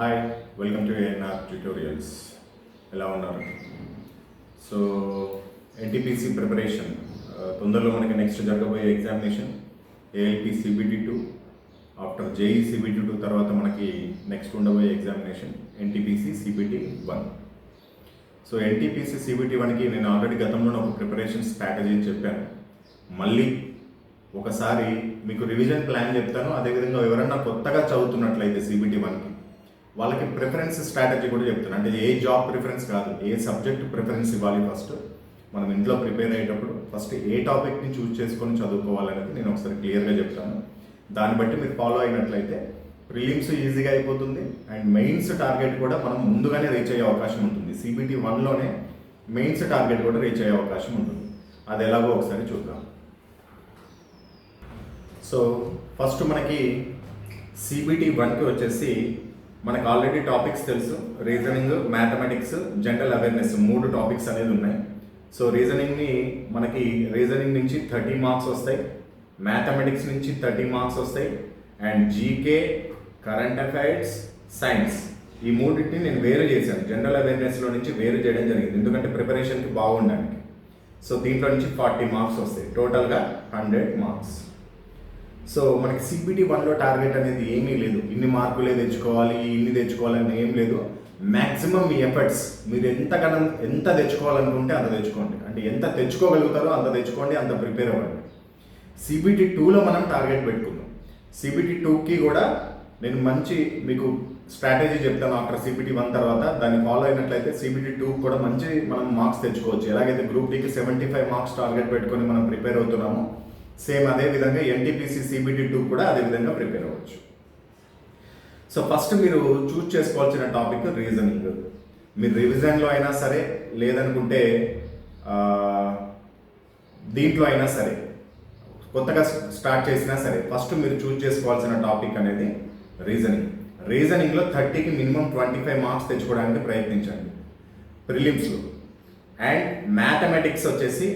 Hi, welcome to ANR tutorials. ఎలా ఉన్నారు? So NTPC preparation తొందరలో మనకి నెక్స్ట్ జరగబోయే examination ALP CBT 2. After JE CBT 2 తర్వాత మనకి నెక్స్ట్ ఉండబోయే examination NTPC CBT 1. So NTPC CBT 1కి నేను ఆల్రెడీ గతంలో ఒక ప్రిపరేషన్ స్ట్రాటజీ చెప్పాను. మళ్ళీ ఒకసారి మీకు రివిజన్ ప్లాన్ చెప్తాను. అదేవిధంగా ఎవరన్నా కొత్తగా చదువుతున్నట్లయితే సిబిటి 1కి వాళ్ళకి ప్రిఫరెన్స్ స్ట్రాటజీ కూడా చెప్తాను. అంటే ఏ జాబ్ ప్రిఫరెన్స్ కాదు, ఏ సబ్జెక్ట్ ప్రిఫరెన్స్ ఇవ్వాలి. ఫస్ట్ మనం ఇంట్లో ప్రిపేర్ అయ్యేటప్పుడు ఫస్ట్ ఏ టాపిక్ని చూస్ చేసుకొని చదువుకోవాలనేది నేను ఒకసారి క్లియర్గా చెప్తాను. దాన్ని బట్టి మీరు ఫాలో అయినట్లయితే ప్రిలిమ్స్ ఈజీగా అయిపోతుంది అండ్ మెయిన్స్ టార్గెట్ కూడా మనం ముందుగానే రీచ్ అయ్యే అవకాశం ఉంటుంది. సిబిటి 1లోనే మెయిన్స్ టార్గెట్ కూడా రీచ్ అయ్యే అవకాశం ఉంటుంది. అది ఎలాగో ఒకసారి చూద్దాం. సో ఫస్ట్ మనకి సిబిటి 1కి వచ్చేసి మనకు ఆల్రెడీ టాపిక్స్ తెలుసు. Reasoning, mathematics, general awareness 3 topics అనేది ఉన్నాయి. సో మనకి రీజనింగ్ నుంచి 30 మార్క్స్ వస్తాయి, మ్యాథమెటిక్స్ నుంచి 30 మార్క్స్ వస్తాయి and GK, current affairs, science ఈ మూడింటిని నేను వేరు చేశాను. జనరల్ అవేర్నెస్లో నుంచి వేరు చేయడం జరిగింది ఎందుకంటే ప్రిపరేషన్కి బాగుండడానికి. సో దీంట్లో నుంచి 40 మార్క్స్ వస్తాయి, టోటల్గా 100 మార్క్స్. సో మనకి సిబిటి 1లో టార్గెట్ అనేది ఏమీ లేదు, ఇన్ని మార్కులే తెచ్చుకోవాలి, ఇన్ని తెచ్చుకోవాలని ఏం లేదు. మ్యాక్సిమం మీ ఎఫర్ట్స్ మీరు ఎంత తెచ్చుకోవాలనుకుంటే అంత తెచ్చుకోండి. అంటే ఎంత తెచ్చుకోగలుగుతారో అంత తెచ్చుకోండి, అంత ప్రిపేర్ అవ్వండి. సిబిటి 2లో మనం టార్గెట్ పెట్టుకుందాం. సిబిటి 2కి కూడా నేను మంచి మీకు స్ట్రాటజీ చెప్తాను. ఆఫ్టర్ సిబిటి 1 తర్వాత దాన్ని ఫాలో అయినట్లయితే సిబిటి 2 కూడా మంచి మనం మార్క్స్ తెచ్చుకోవచ్చు. ఎలాగైతే గ్రూప్ డికి 75 మార్క్స్ టార్గెట్ పెట్టుకొని మనం ప్రిపేర్ అవుతున్నామో సేమ్ అదే విధంగా ఎన్టీపీసీ సిబిటి 2 కూడా అదే విధంగా ప్రిపేర్ అవ్వచ్చు. సో ఫస్ట్ మీరు చూస్ చేసుకోవాల్సిన టాపిక్ రీజనింగ్. మీరు రివిజన్లో అయినా సరే, లేదనుకుంటే దీంట్లో అయినా సరే, కొత్తగా స్టార్ట్ చేసినా సరే, ఫస్ట్ మీరు చూస్ చేసుకోవాల్సిన టాపిక్ అనేది రీజనింగ్. రీజనింగ్లో 30కి మినిమం 25 మార్క్స్ తెచ్చుకోవడానికి ప్రయత్నించండి ప్రిలిమ్స్లో. అండ్ మ్యాథమెటిక్స్ వచ్చేసి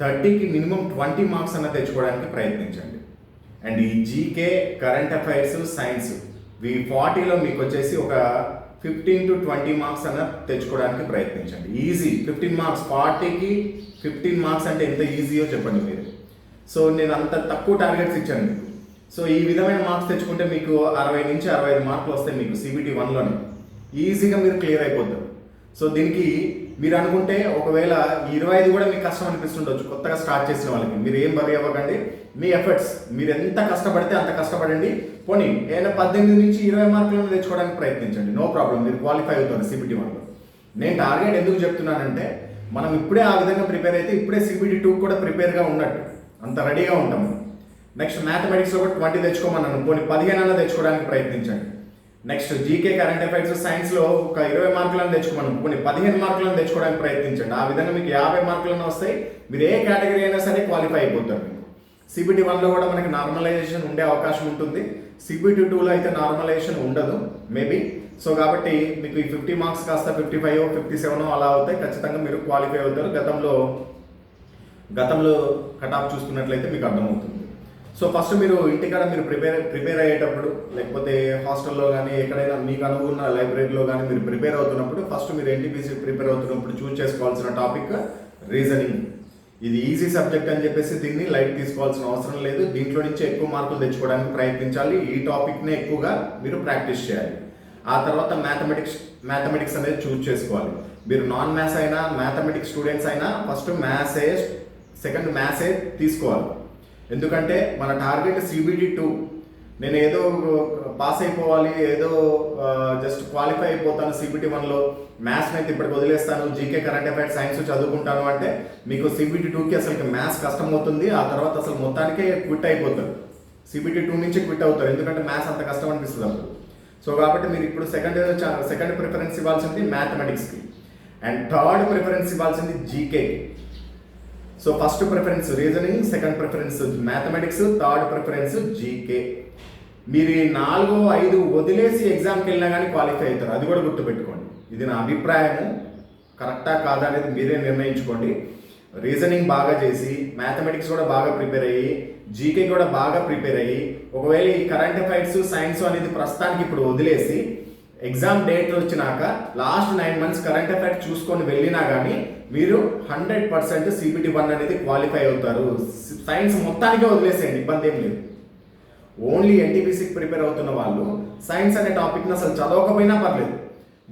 30కి మినిమం 20 మార్క్స్ అన్న తెచ్చుకోవడానికి ప్రయత్నించండి. అండ్ ఈ జీకే, కరెంట్ అఫైర్స్, సైన్స్ ఈ 40లో మీకు వచ్చేసి ఒక 15 to 20 మార్క్స్ అన్న తెచ్చుకోవడానికి ప్రయత్నించండి. ఈజీ 15 మార్క్స్, 40కి 15 మార్క్స్ అంటే ఎంత ఈజీయో చెప్పండి మీరు. సో నేను అంత తక్కువ టార్గెట్స్ ఇచ్చాను మీకు. సో ఈ విధమైన మార్క్స్ తెచ్చుకుంటే మీకు 60 నుంచి 65 మార్కులు వస్తాయి మీకు సిబిటి 1లోనే. ఈజీగా మీరు క్లియర్ అయిపోతారు. సో దీనికి మీరు అనుకుంటే ఒకవేళ 25 కూడా మీకు కష్టం అనిపిస్తుండొచ్చు కొత్తగా స్టార్ట్ చేసిన వాళ్ళకి. మీరు ఏం వరి అవ్వకండి. మీ ఎఫర్ట్స్ మీరు ఎంత కష్టపడితే అంత కష్టపడండి. పోనీ ఏదైనా 18 నుంచి 20 మార్కులను తెచ్చుకోవడానికి ప్రయత్నించండి, నో ప్రాబ్లం. మీరు క్వాలిఫై అవుతారు సిబిటి 1లో. నేను టార్గెట్ ఎందుకు చెప్తున్నానంటే మనం ఇప్పుడే ఆ విధంగా ప్రిపేర్ అయితే ఇప్పుడే సిబిటి 2 కూడా ప్రిపేర్గా ఉన్నట్టు, అంత రెడీగా ఉంటాము. నెక్స్ట్ మ్యాథమెటిక్స్లో కూడా 20 తెచ్చుకోమన్నాను, పోనీ 15 అన్న తెచ్చుకోవడానికి ప్రయత్నించండి. నెక్స్ట్ జీకే, కరెంట్ అఫైర్స్, సైన్స్లో ఒక 20 మార్కులను తెచ్చుకోమన్నాను, కొన్ని 15 మార్కులను తెచ్చుకోవడానికి ప్రయత్నించండి. ఆ విధంగా మీకు 50 మార్కులను వస్తాయి. మీరు ఏ కేటగిరీ అయినా సరే క్వాలిఫై అయిపోతారు. మీకు సిబిటి 1లో కూడా మనకి నార్మలైజేషన్ ఉండే అవకాశం ఉంటుంది. సిబిటి 2లో అయితే నార్మలైజేషన్ ఉండదు మేబీ. సో కాబట్టి మీకు ఈ 50 మార్క్స్ కాస్త 55, 57 అలా అవుతాయి. ఖచ్చితంగా మీరు క్వాలిఫై అవుతారు. గతంలో కటాఫ్ చూసుకున్నట్లయితే మీకు అర్థమవుతుంది. సో ఫస్ట్ మీరు ఇంటికాడ మీరు ప్రిపేర్ అయ్యేటప్పుడు, లేకపోతే హాస్టల్లో కానీ ఎక్కడైనా మీకు అనుకున్న లైబ్రరీలో కానీ మీరు ప్రిపేర్ అవుతున్నప్పుడు ఫస్ట్ మీరు ఎన్టీపీసీ ప్రిపేర్ అవుతున్నప్పుడు చూస్ చేసుకోవాల్సిన టాపిక్ రీజనింగ్. ఇది ఈజీ సబ్జెక్ట్ అని చెప్పేసి దీన్ని లైట్ తీసుకోవాల్సిన అవసరం లేదు. దీంట్లో నుంచి ఎక్కువ మార్కులు తెచ్చుకోవడానికి ప్రయత్నించాలి. ఈ టాపిక్నే ఎక్కువగా మీరు ప్రాక్టీస్ చేయాలి. ఆ తర్వాత మ్యాథమెటిక్స్ అనేది చూస్ చేసుకోవాలి. మీరు నాన్ మ్యాథ్స్ అయినా మ్యాథమెటిక్స్ స్టూడెంట్స్ అయినా ఫస్ట్ సెకండ్ మ్యాథ్సే తీసుకోవాలి. ఎందుకంటే మన టార్గెట్ సిబిటి 2. నేను ఏదో పాస్ అయిపోవాలి, ఏదో జస్ట్ క్వాలిఫై అయిపోతాను సిబిటి 1లో, మ్యాథ్స్ని అయితే ఇప్పటికి వదిలేస్తాను, జీకే, కరెంట్ అఫైర్స్, సైన్స్ చదువుకుంటాను అంటే మీకు సిబిటి 2కి అసలు మ్యాథ్స్ కష్టం అవుతుంది. ఆ తర్వాత అసలు మొత్తానికే క్విట్ అయిపోతారు. సిబిటి 2 నుంచి క్విట్ అవుతారు ఎందుకంటే మ్యాథ్స్ అంత కష్టం అనిపిస్తుంది అప్పుడు. సో కాబట్టి మీరు ఇప్పుడు సెకండ్ ప్రిఫరెన్స్ ఇవ్వాల్సింది మ్యాథమెటిక్స్కి అండ్ థర్డ్ ప్రిఫరెన్స్ ఇవ్వాల్సింది జీకేకి. So first preference reasoning, second preference mathematics, third preference GK. మీరు 4, 5 వదిలేసి ఎగ్జామ్కి వెళ్ళినా కానీ క్వాలిఫై అవుతారు. అది కూడా గుర్తుపెట్టుకోండి. ఇది నా అభిప్రాయము, కరెక్టా కాదా అనేది మీరే నిర్ణయించుకోండి. రీజనింగ్ బాగా చేసి, మ్యాథమెటిక్స్ కూడా బాగా ప్రిపేర్ అయ్యి, జీకే కూడా బాగా ప్రిపేర్ అయ్యి, ఒకవేళ ఈ కరెంట్ అఫైర్స్, సైన్స్ అనేది ప్రస్తుతానికి ఇప్పుడు వదిలేసి ఎగ్జామ్ డేట్ వచ్చినాక లాస్ట్ 9 months కరెంట్ అఫైర్స్ చూసుకొని వెళ్ళినా కానీ మీరు 100% CBT 1 అనేది క్వాలిఫై అవుతారు. సైన్స్ మొత్తానికే వదిలేసేయండి, ఇబ్బంది ఏం లేదు. ఓన్లీ ఎన్టీపీసీకి ప్రిపేర్ అవుతున్న వాళ్ళు సైన్స్ అనే టాపిక్ని అసలు చదవకపోయినా పర్లేదు.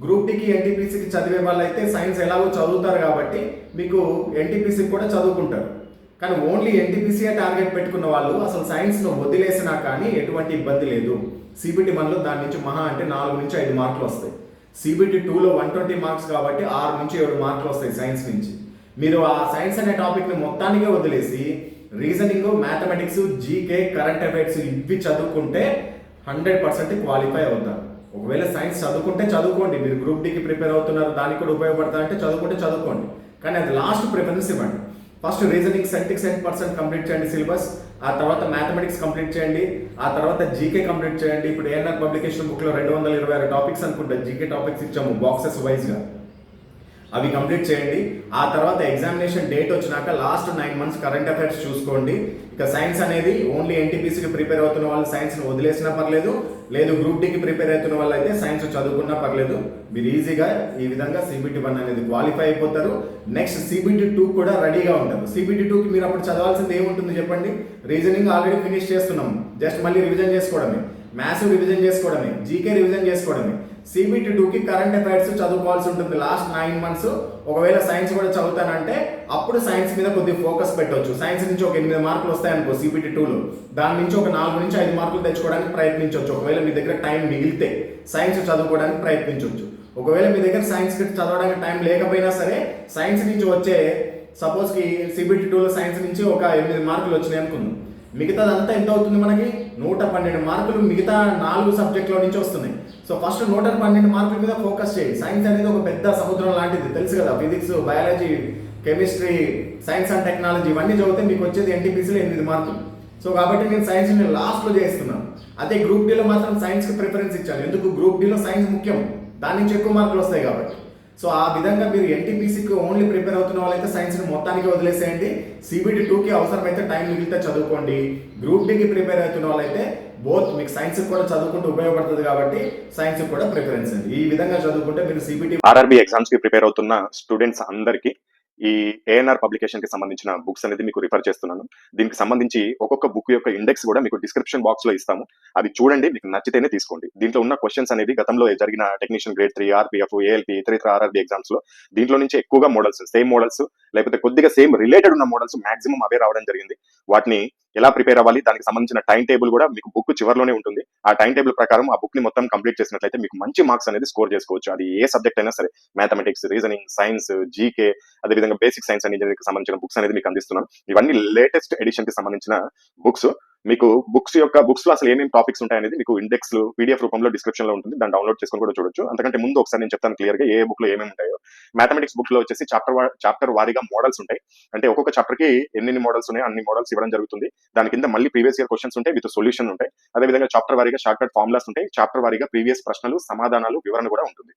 గ్రూప్ డికి ఎన్టీపీసీకి చదివే వాళ్ళు అయితే సైన్స్ ఎలాగో చదువుతారు కాబట్టి మీకు ఎన్టీపీసీకి కూడా చదువుకుంటారు. కానీ ఓన్లీ ఎన్టీపీసీఏ టార్గెట్ పెట్టుకున్న వాళ్ళు అసలు సైన్స్ను వదిలేసినా కానీ ఎటువంటి ఇబ్బంది లేదు. CBT 1లో దాని నుంచి మహా అంటే 4 నుంచి 5 మార్కులు వస్తాయి. CBT 2లో 120 మార్క్స్ కాబట్టి 6 నుంచి 7 మార్కులు వస్తాయి సైన్స్ నుంచి. మీరు ఆ సైన్స్ అనే టాపిక్ని మొత్తానికే వదిలేసి reasoning, mathematics, GK, current affairs ఇవి చదువుకుంటే 100% క్వాలిఫై అవుతారు. ఒకవేళ సైన్స్ చదువుకుంటే చదువుకోండి, మీరు గ్రూప్ డికి ప్రిపేర్ అవుతున్నారు, దానికి కూడా ఉపయోగపడతా అంటే చదువుకుంటే చదువుకోండి, కానీ అది లాస్ట్ ప్రిఫరెన్స్ ఇవ్వండి. ఫస్ట్ రీజనింగ్ 70% కంప్లీట్ చేయండి సిలబస్, ఆ తర్వాత మ్యాథమెటిక్స్ కంప్లీట్ చేయండి, ఆ తర్వాత జీకే కంప్లీట్ చేయండి. ఇప్పుడు ఏఎన్ఆర్ పబ్లికేషన్ బుక్లో 226 టాపిక్స్ అనుకుంటా జీకే టాపిక్స్ ఇచ్చాము బాక్సెస్ వైజ్గా, అవి కంప్లీట్ చేయండి. ఆ తర్వాత ఎగ్జామినేషన్ డేట్ వచ్చినాక లాస్ట్ 9 months కరెంట్ అఫైర్స్ చూసుకోండి. ఇక సైన్స్ అనేది ఓన్లీ ఎన్టీపీసీకి ప్రిపేర్ అవుతున్న వాళ్ళు సైన్స్ని వదిలేసినా పర్లేదు, లేదు గ్రూప్ డికి ప్రిపేర్ అవుతున్న వాళ్ళు అయితే సైన్స్ చదువుకున్నా పర్లేదు. మీరు ఈజీగా ఈ విధంగా CBT 1 అనేది క్వాలిఫై అయిపోతారు. నెక్స్ట్ CBT 2 కూడా రెడీగా ఉంటారు. CBT 2కి మీరు అప్పుడు చదవాల్సింది ఏముంటుంది చెప్పండి? రీజనింగ్ ఆల్రెడీ ఫినిష్ చేస్తున్నాం, జస్ట్ మళ్ళీ రివిజన్ చేసుకోవడమే, మ్యాథ్స్ రివిజన్ చేసుకోవడమే, జీకే రివిజన్ చేసుకోవడమే. CBT 2కి కరెంట్ అఫైర్స్ చదువుకోవాల్సి ఉంటుంది లాస్ట్ 9 months. ఒకవేళ సైన్స్ కూడా చదువుతానంటే అప్పుడు సైన్స్ మీద కొద్దిగా ఫోకస్ పెట్టవచ్చు. సైన్స్ నుంచి ఒక 8 మార్కులు వస్తాయనుకో CBT 2లో, దాని నుంచి ఒక 4 నుంచి 5 మార్కులు తెచ్చుకోవడానికి ప్రయత్నించవచ్చు. ఒకవేళ మీ దగ్గర టైం మిగిలితే సైన్స్ చదువుకోవడానికి ప్రయత్నించవచ్చు. ఒకవేళ మీ దగ్గర సైన్స్ చదవడానికి టైం లేకపోయినా సరే సైన్స్ నుంచి వచ్చే సపోజ్కి CBT 2లో సైన్స్ నుంచి ఒక 8 మార్కులు వచ్చినాయి అనుకుందాం, మిగతాదంతా ఎంత అవుతుంది మనకి? 112 మార్కులు మిగతా 4 సబ్జెక్టుల నుంచి వస్తున్నాయి. సో ఫస్ట్ 112 మార్కుల మీద ఫోకస్ చేయండి. సైన్స్ అనేది ఒక పెద్ద సముద్రం లాంటిది, తెలుసు కదా. Physics, biology, chemistry, science and technology ఇవన్నీ చదివితే మీకు వచ్చేది ఎన్టీపీసీలో 8 మార్కులు. సో కాబట్టి నేను సైన్స్ని లాస్ట్లో చేస్తున్నాను. అదే గ్రూప్ డీలో మాత్రం సైన్స్కి ప్రిఫరెన్స్ ఇచ్చాను. ఎందుకు? గ్రూప్ డీలో సైన్స్ ముఖ్యం, దాని నుంచి ఎక్కువ మార్కులు వస్తాయి కాబట్టి. సో ఆ విధంగా మీరు ఎన్టీపీసీకి ఓన్లీ ప్రిపేర్ అవుతున్న వాళ్ళైతే సైన్స్ని మొత్తానికి వదిలేసేయండి. CBT 2కి అవసరమైతే టైం మిగిలితే చదువుకోండి. గ్రూప్ డికి ప్రిపేర్ అవుతున్న వాళ్ళైతే బోత్ మీకు సైన్స్ కూడా చదువుకుంటూ ఉపయోగపడుతుంది కాబట్టి సైన్స్ కూడా ప్రిఫరెన్స్ అండి. ఈ విధంగా చదువుకుంటే మీరు CBT RRB ఎగ్జామ్స్ కి ప్రిపేర్ అవుతున్న స్టూడెంట్స్ అందరికీ ఈ ఏఎన్ఆర్ పబ్లికేషన్ కి సంబంధించిన బుక్స్ అనేది మీకు రిఫర్ చేస్తున్నాను. దీనికి సంబంధించి ఒక్కొక్క బుక్ యొక్క ఇండెక్స్ కూడా మీకు డిస్క్రిప్షన్ బాక్స్ లో ఇస్తాము, అది చూడండి, మీకు నచ్చితేనే తీసుకోండి. దీంట్లో ఉన్న క్వశ్చన్స్ అనేది గతంలో జరిగిన టెక్నీషియన్ గ్రేడ్ 3, RPF, ALP, ఇతర RRB ఎగ్జామ్స్ లో దీంట్లో నుంచి ఎక్కువగా మోడల్స్, సేమ్ మోడల్స్ లేకపోతే కొద్దిగా సేమ్ రిలేటెడ్ ఉన్న మోడల్స్ మాక్సిమం అవే రావడం జరిగింది. వాటిని ఎలా ప్రిపేర్ అవ్వాలి, దానికి సంబంధించిన టైం టేబుల్ కూడా మీకు బుక్ చివరిలోనే ఉంటుంది. ఆ టైం టేబుల్ ప్రకారం ఆ బుక్ ని మొత్తం కంప్లీట్ చేసినట్లయితే మీకు మంచి మార్క్స్ అనేది స్కోర్ చేసుకోవచ్చు. అది ఏ సబ్జెక్ట్ అయినా సరే, మ్యాథమెటిక్స్, రీజనింగ్, సైన్స్, జీకే, అదేవిధంగా బేసిక్ సైన్స్ అండ్ ఇంజనీరింగ్ సంబంధించిన బుక్స్ అనేది మీకు అందిస్తున్నాం. ఇవన్నీ లేటెస్ట్ ఎడిషన్ కి సంబంధించిన బుక్స్. మీకు బుక్స్ లో అసలు ఏమేమి టాపిక్స్ ఉంటాయనేది మీకు ఇండెక్స్ PDF రూపంలో డిస్క్రిప్షన్ లో ఉంటుంది, దాన్ని డౌన్లోడ్ చేసుకొని కూడా చూడొచ్చు. అంతకంటే ముందు ఒకసారి నేను చెప్తాను క్లియర్ గా ఏ బుక్ లో ఏమేమి ఉంటాయో. మ్యాథమెటిక్స్ బుక్ లో వచ్చేసి చాప్టర్ వారీగా మోడల్స్ ఉంటాయి. అంటే ఒక్కొక్క చాప్టర్ కి ఎన్ని మోడల్స్ ఉన్నాయో అన్ని మోడల్స్ ఇవ్వడం జరుగుతుంది. దాని కింద మళ్ళీ ప్రీవియస్ ఇయర్ క్వశ్చన్స్ ఉంటాయి, విత్ సొల్యూషన్ ఉంటాయి. అదేవిధంగా చాప్టర్ వారీగా షార్ట్ కట్ ఫార్ములాస్ ఉంటాయి. చాప్టర్ వారీగా ప్రీవియస్ ప్రశ్నలు, సమాధానాలు, వివరణ కూడా ఉంటుంది.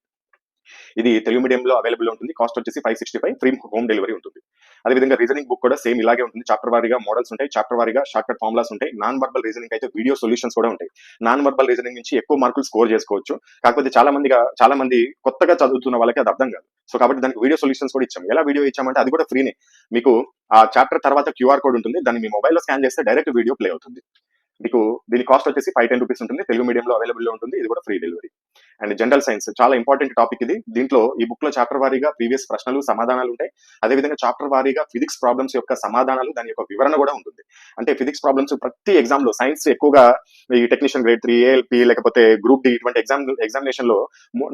ఇది తెలుగు మీడియంలో అవైలబుల్ ఉంటుంది. కాస్ట్ వచ్చేసి 565, ఫ్రీ హోమ్ డెలివరీ ఉంటుంది. అదేవిధంగా రీజనింగ్ బుక్ కూడా సేమ్ ఇలాగే ఉంటుంది. చాప్టర్ వారీగా మోడల్స్ ఉంటాయి, చాప్టర్ వారీగా షార్ట్ కట్ ఫార్ములాస్ ఉంటాయి. నాన్ వర్బల్ రీజనింగ్ అయితే వీడియో సొల్యూషన్స్ కూడా ఉంటాయి. నాన్ వర్బల్ రీజనింగ్ నుంచి ఎక్కువ మార్కులు స్కోర్ చేసుకోవచ్చు. కాకపోతే చాలా మంది కొత్తగా చదువుతున్న వాళ్ళకి అది అర్థం కాదు. సో కాబట్టి దానికి వీడియో సొల్యూషన్స్ కూడా ఇచ్చాం. ఎలా వీడియో ఇచ్చామంటే అది కూడా ఫ్రీనే. మీకు ఆ చాప్టర్ తర్వాత QR కోడ్ ఉంటుంది, దాన్ని మీ మొబైల్లో స్కాన్ చేస్తే డైరెక్ట్ వీడియో ప్లే అవుతుంది. మీకు దీని కాస్ట్ వచ్చేసి 510 రూపీస్ ఉంటుంది. తెలుగు మీడియంలో అవైలబుల్ ఉంటుంది. ఇది కూడా free delivery. And general science చాలా ఇంపార్టెంట్ టాపిక్ ఇది. దీంట్లో ఈ బుక్ లో చాప్టర్ వారీగా ప్రీవియస్ ప్రశ్నలు, సమాధానాలు ఉంటాయి. అదేవిధంగా చాప్టర్ వారీగా ఫిజిక్స్ ప్రాబ్లమ్స్ యొక్క సమాధానాలు, దాని యొక్క వివరణ కూడా ఉంటుంది. అంటే ఫిజిక్స్ ప్రాబ్లమ్స్ ప్రతి ఎగ్జామ్ లో, సైన్స్ ఎక్కువగా ఈ టెక్నీషియన్ గ్రేడ్ 3, ALP లేకపోతే గ్రూప్ డి ఇటువంటి ఎగ్జామినేషన్ లో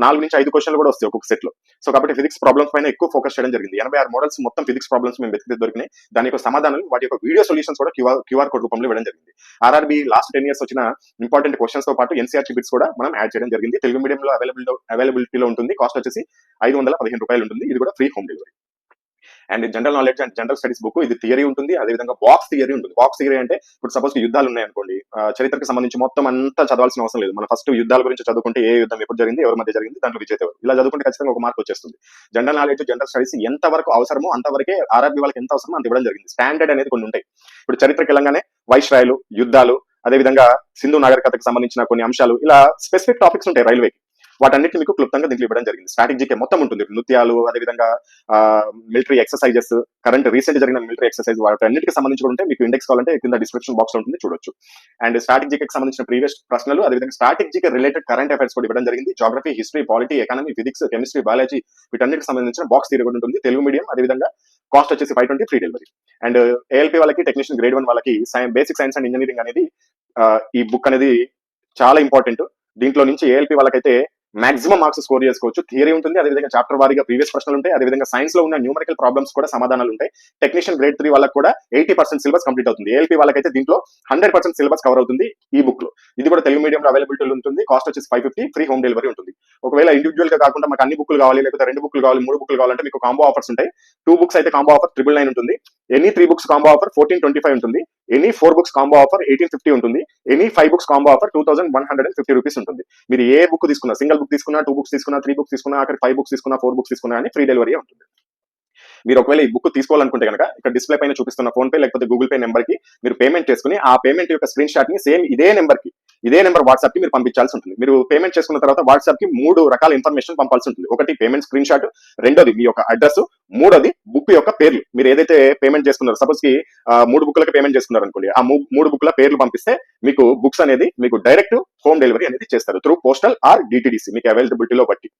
4 నుంచి 5 క్వశ్చన్లు కూడా వస్తాయి ఒక్కొక్క సెట్ లో. సో కాబట్టి ఫిజిక్స్ ప్రాబ్లమ్స్ పైన ఎక్కువ ఫోకస్ చేయడం జరిగింది. 86 మోడల్స్ మొత్తం ఫిజిక్స్ ప్రాబ్లమ్స్ మేము వెతికితే దొరికినాయి. దాని యొక్క సమాధానాలు, వాటి యొక్క వీడియో సొల్యూషన్స్ కూడా QR కోడ్ రూపంలో ఇవ్వడం జరిగింది. RRB లాస్ట్ 10 years వచ్చిన ఇంపార్టెంట్ క్వశ్చన్స్ తో పాటు NCERT బిట్స్ కూడా మనం యాడ్ చేయడం జరిగింది. తెలుగు మీడియంలో అవైలబిలిటీలో ఉంటుంది. కాస్ట్ వచ్చేసి 515 రూపాయలు ఉంటుంది. ఇది కూడా free home delivery. And general knowledge and general studies book, ఇది థియరీ ఉంటుంది. అదేవిధంగా బాక్స్ థియరీ ఉంటుంది. బాక్స్ థియరీ అంటే ఇప్పుడు సపోజ్ యుద్ధాలు ఉన్నాయనుకోండి, చరిత్రకు సంబంధించి మొత్తం అంతా చదవాల్సిన అవసరం లేదు. మనం ఫస్ట్ యుద్ధాల గురించి చదువుకుంటే ఏ యుద్ధం ఎప్పుడు జరిగింది, ఎవరి మధ్య జరిగింది, దాంట్లో విజేత ఎవరు, ఇలా చదువుకుంటే ఖచ్చితంగా ఒక మార్క్ వచ్చేస్తుంది. జనరల్ నాలెడ్జ్, జనరల్ స్టడీస్ ఎంత వరకు అవసరమో అంతవరకే RRB వాళ్ళకి ఎంత అవసరమో అంత ఇవ్వడం జరిగింది. స్టాండర్డ్ అనేది కొన్ని ఉంటాయి. ఇప్పుడు చరిత్రకి వెళ్ళంగానే వైస్రాయలు, యుద్ధాలు, అదేవిధంగా సింధు నాగరికతకు సంబంధించిన కొన్ని అంశాలు, ఇలా స్పెసిఫిక్ టాపిక్స్ ఉంటాయి రైల్వేకి. వాటన్నిటిని మీకు క్లుప్తంగా దీంట్లో ఇవ్వడం జరిగింది. స్ట్రాటజీకే మొత్తం ఉంటుంది, నృత్యాలు, అదేవిధంగా మిలిటరీ ఎక్సర్సైజెస్, కరెంట్ రీసెంట్ జరిగిన మిలిటరీ ఎక్సర్సైజ్, వాటన్నిటికి సంబంధించి కూడా ఉంటే మీకు ఇండెక్స్ కావాలంటే కింద డిస్క్రిప్షన్ బాక్స్ లో ఉంటుంది, చూడొచ్చు. అండ్ స్ట్రాటజీకి సంబంధించిన ప్రీవియస్ ప్రశ్నలు, అదేవిధంగా స్ట్రాటజీకి రిలేటెడ్ కరెంట్ అఫైర్స్ కూడా ఇవ్వడం జరిగింది. Geography, history, polity, economy, physics, chemistry, biology, వీటన్నిటికి సంబంధించిన బాక్స్ థియరీ కూడా ఉంటుంది, తెలుగు మీడియం. అదేవిధంగా కాస్ట్ వచ్చేసి 520 ఫ్రీ డెలివరీ. అండ్ ఏఎల్పీ వాళ్ళకి, టెక్నీషియన్ గ్రేడ్ 1 వాళ్ళకి బేసిక్ సైన్స్ అండ్ ఇంజనీరింగ్ అనేది ఈ బుక్ అనేది చాలా ఇంపార్టెంట్. దీంట్లో నుంచి ఏఎల్పీ వాళ్ళకైతే మాక్సిమం మార్క్స్ స్కోర్ చేసుకోవచ్చు. థియరీ ఉంటుంది, అదేవిధంగా చాప్టర్ వారీగా ప్రీవియస్ ప్రశ్నలు ఉంటాయి, అదేవిధంగా సైన్స్ లో ఉన్న న్యూమరికల్ ప్రాబ్లమ్స్ కూడా సమాధానాలు ఉంటాయి. టెక్నీషియన్ గ్రేడ్ 3 వాళ్ళకి కూడా 80% సిలబస్ కంప్లీట్ అవుతుంది. ఏఎల్పీ వాళ్ళకైతే దీంట్లో 100% సిలబస్ కవర్ అవుతుంది ఈ బుక్ లో. ఇది కూడా తెలుగు మీడియం లో అవైలబిలిటీ ఉంటుంది. కాస్ట్ వచ్చేసి 550, ఫ్రీ హోమ్ డెలివరీ ఉంటుంది. ఒకవేళ ఇండివిజువల్ గా కాకుండా మాకు అన్ని బుక్లు కావాలి, లేకపోతే 2 బుక్లు కావాలి, 3 బుక్లు కావాలంటే మీకు కాంబో ఆఫర్స్ ఉంటాయి. 2 బుక్స్ అయితే కాంబో ఆఫర్ 999 ఉంటుంది. ఎనీ 3 బుక్స్ కాంబో ఆఫర్ 1425 ఉంటుంది. ఎనీ 4 బుక్స్ కాంబో ఆఫర్ 1850 ఉంటుంది. Any 5 books combo offer 2150 rupees ఉంటుంది. మీరు ఏ బుక్ తీసుకున్నా, సింగిల్ బుక్ తీసుకున్నా, 2 బుక్స్ తీసుకున్నా, 3 బుక్స్ తీసుకున్నా, అక్కడ 5 బుక్స్ తీసుకున్నా, 4 బుక్స్ తీసుకున్నా అని ఫ్రీ డెలివరీ ఉంటుంది. మీరు ఒకవేళ ఈ బుక్ తీసుకోవాలనుకుంటే కనుక ఇక్కడ డిస్ప్లే పైన చూపిస్తున్న ఫోన్ పే లేకపోతే గూగుల్ పే నెంబర్ కి మీరు పేమెంట్ చేసుకుని, ఆ పేమెంట్ యొక్క స్క్రీన్ షాట్ ని సేమ్ ఇదే నెంబర్ వాట్సాప్ కి మీరు పంపించాల్సి ఉంటుంది. మీరు పేమెంట్ చేసుకున్న తర్వాత వాట్సాప్ కి 3 రకాల ఇన్ఫర్మేషన్ పంపాల్సి ఉంటుంది. ఒకటి పేమెంట్ స్క్రీన్ షాట్, రెండోది మీ యొక్క అడ్రస్, మూడోది బుక్ యొక్క పేర్లు. మీరు ఏదైతే పేమెంట్ చేసుకున్నారో, సపోజ్ కి 3 బుక్లకి పేమెంట్ చేసుకున్నారు అనుకోండి, ఆ 3 బుక్ల పేర్లు పంపిస్తే మీకు బుక్స్ అనేది మీకు డైరెక్ట్ హోమ్ డెలివరీ అనేది చేస్తారు త్రూ పోస్టల్ ఆర్ డిటిడిసి, మీకు అవైలబిలిటీలో బట్టి.